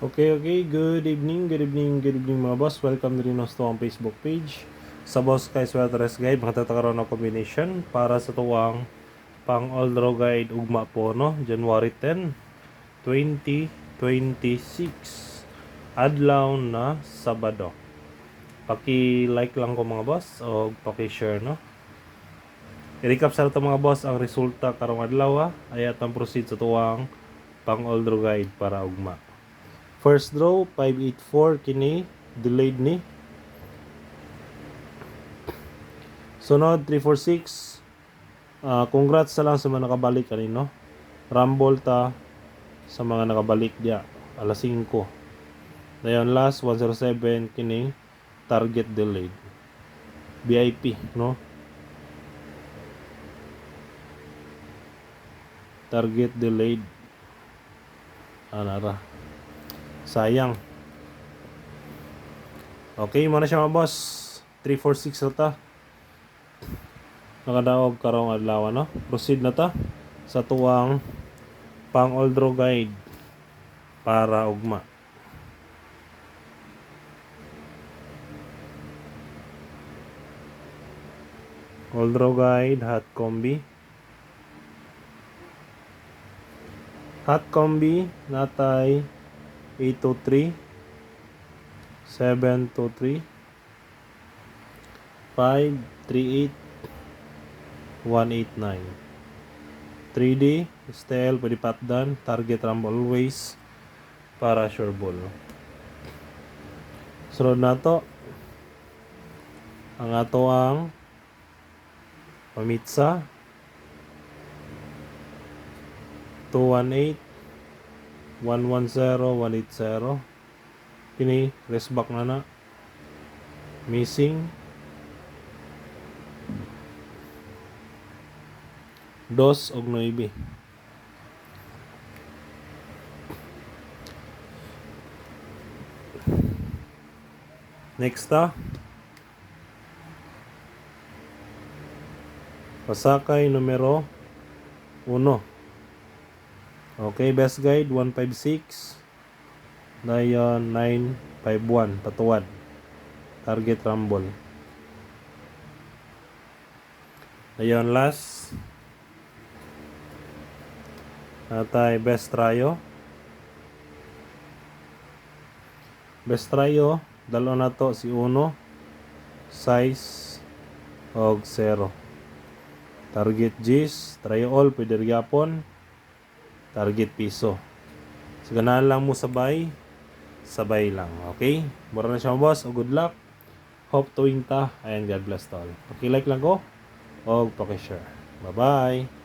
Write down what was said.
Okay, good evening mga boss. Welcome din sa tuwang Facebook page. Sa boss kay Sweater's Guide, makatakaroon ng combination para sa tuwang pang all row guide ugma po, no? January 10, 2026. Adlaw na Sabado. Paki-like lang ko mga boss o paki-share, no? I-recap sa ito mga boss ang resulta karong adlaw ay atang proceed sa tuwang pang all row guide para ugma. First draw, 584 kini, delayed ni. Sunod, 346. Congrats sa lang sa mga nakabalik kanino. Rumble ta sa mga nakabalik dia. Alas 5. Dayon last, 107 kini, target delayed. VIP, no? Target delayed. Anara. Sayang. Okay, muna siya mga boss. 346 na ta. Nakadaog karong adlaw, no? Proceed na ta sa tuwang pang all draw guide para ugma. All draw guide, hot combi. Hot combi, natay 823, 723, 538, 189. 3D, style, pwede patdan, target rumble always, para sure ball. Sunod na to, ang ato ang pamitsa, 218, 110, 180. Kini, rest back na. Missing. Dos og 9. Next pasakay numero 1. Okay, best guide 156. Dayon 951 patuwad. Target rumble. Dayon last. Natay best tryo. Best tryo, dalo na to si 1, size og 0. Target G's, tryo all pwede gyapon. Target piso. So ganahan lang mo sabay lang, okay? Mura na siya boss, o good luck. Hope to win ta, and God bless to all. Okay, like lang ko, o paki-share. Bye-bye!